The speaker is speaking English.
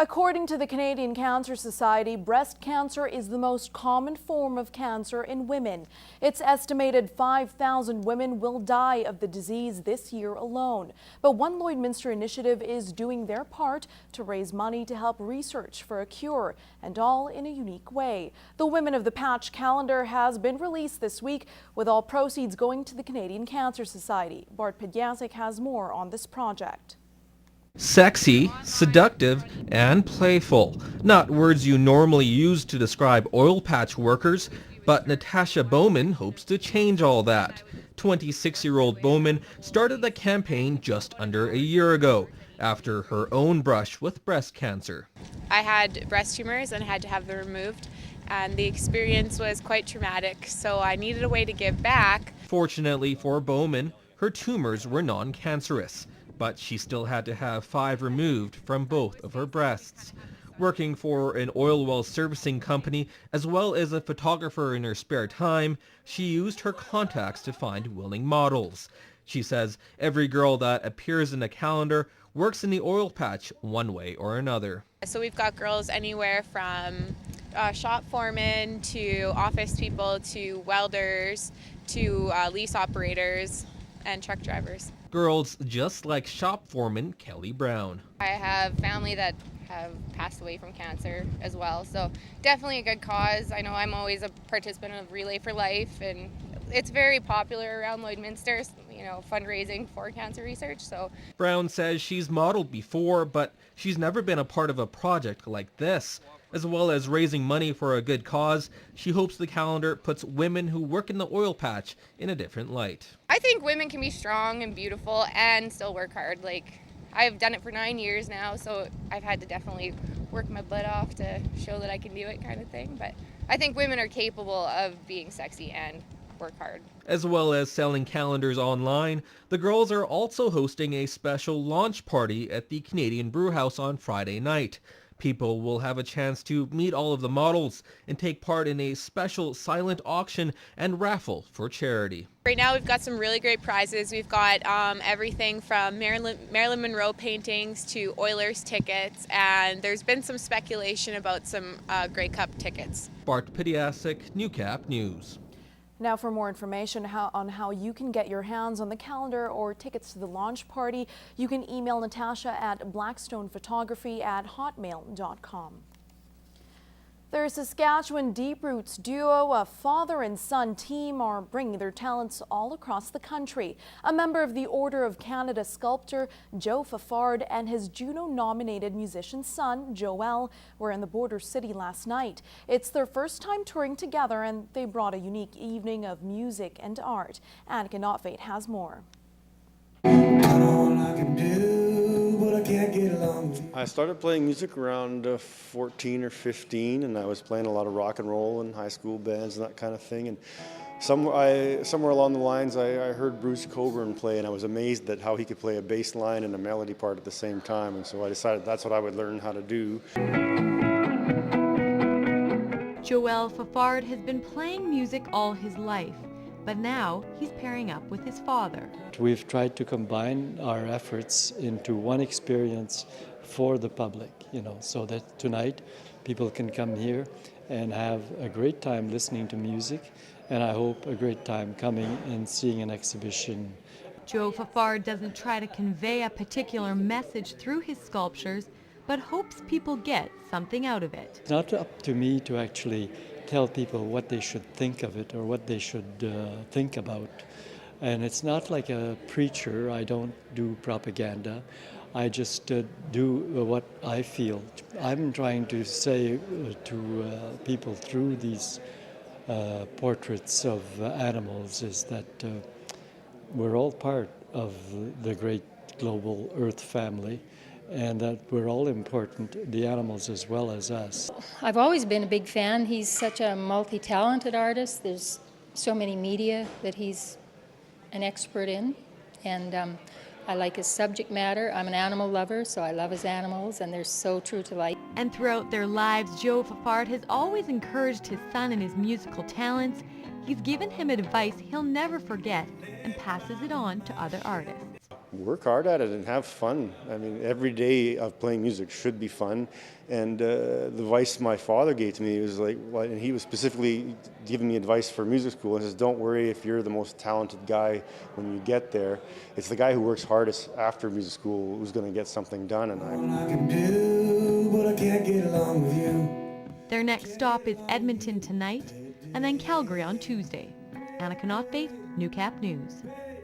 According to the Canadian Cancer Society, breast cancer is the most common form of cancer in women. It's estimated 5,000 women will die of the disease this year alone. But one Lloydminster initiative is doing their part to raise money to help research for a cure, and all in a unique way. The Women of the Patch calendar has been released this week, with all proceeds going to the Canadian Cancer Society. Bart Pedjasic has more on this project. Sexy, seductive, and playful. Not words you normally use to describe oil patch workers, but Natasha Bowman hopes to change all that. 26-year-old Bowman started the campaign just under a year ago, after her own brush with breast cancer. I had breast tumors and had to have them removed, and the experience was quite traumatic, so I needed a way to give back. Fortunately for Bowman, her tumors were non-cancerous, but she still had to have 5 removed from both of her breasts. Working for an oil well servicing company, as well as a photographer in her spare time, she used her contacts to find willing models. She says every girl that appears in the calendar works in the oil patch one way or another. So we've got girls anywhere from shop foremen to office people to welders to lease operators and truck drivers. Girls just like shop foreman Kelli Brown. I have family that have passed away from cancer as well, so definitely a good cause. I know I'm always a participant of Relay for Life, and it's very popular around Lloydminster, fundraising for cancer research. So Brown says she's modeled before, but she's never been a part of a project like this. As well as raising money for a good cause, she hopes the calendar puts women who work in the oil patch in a different light. I think women can be strong and beautiful and still work hard. I've done it for 9 years now, so I've had to definitely work my butt off to show that I can do it, kind of thing. But I think women are capable of being sexy and work hard. As well as selling calendars online, the girls are also hosting a special launch party at the Canadian Brewhouse on Friday night. People will have a chance to meet all of the models and take part in a special silent auction and raffle for charity. Right now we've got some really great prizes. We've got everything from Marilyn Monroe paintings to Oilers tickets, and there's been some speculation about some Grey Cup tickets. Bart Pedjasic, Newcap News. Now for more information on how you can get your hands on the calendar or tickets to the launch party, you can email Natasha at blackstonephotography@hotmail.com. Their Saskatchewan Deep Roots duo, a father and son team, are bringing their talents all across the country. A member of the Order of Canada sculptor, Joe Fafard, and his Juno-nominated musician son, Joel, were in the border city last night. It's their first time touring together, and they brought a unique evening of music and art. Annika Notfate has more. I started playing music around 14 or 15, and I was playing a lot of rock and roll in high school bands and that kind of thing. And somewhere along the lines, I heard Bruce Coburn play, and I was amazed at how he could play a bass line and a melody part at the same time. And so I decided that's what I would learn how to do. Joel Fafard has been playing music all his life, but now he's pairing up with his father. We've tried to combine our efforts into one experience for the public, so that tonight people can come here and have a great time listening to music, and I hope a great time coming and seeing an exhibition. Joe Fafard doesn't try to convey a particular message through his sculptures, but hopes people get something out of it. It's not up to me to actually tell people what they should think of it or what they should think about. And it's not like a preacher. I don't do propaganda. I just do what I feel. I'm trying to say to people through these portraits of animals is that we're all part of the great global Earth family, and that we're all important, the animals as well as us. I've always been a big fan. He's such a multi-talented artist. There's so many media that he's an expert in, and I like his subject matter. I'm an animal lover, so I love his animals, and they're so true to life. And throughout their lives, Joe Fafard has always encouraged his son in his musical talents. He's given him advice he'll never forget and passes it on to other artists. work hard at it and have fun. I mean, every day of playing music should be fun. And the advice my father gave to me was like, well, and he was specifically giving me advice for music school. He says, don't worry if you're the most talented guy when you get there. It's the guy who works hardest after music school who's going to get something done. And I can do, but I can't get along with you. Their next stop is Edmonton tonight, and then Calgary on Tuesday. Anna Canotbe, Newcap News.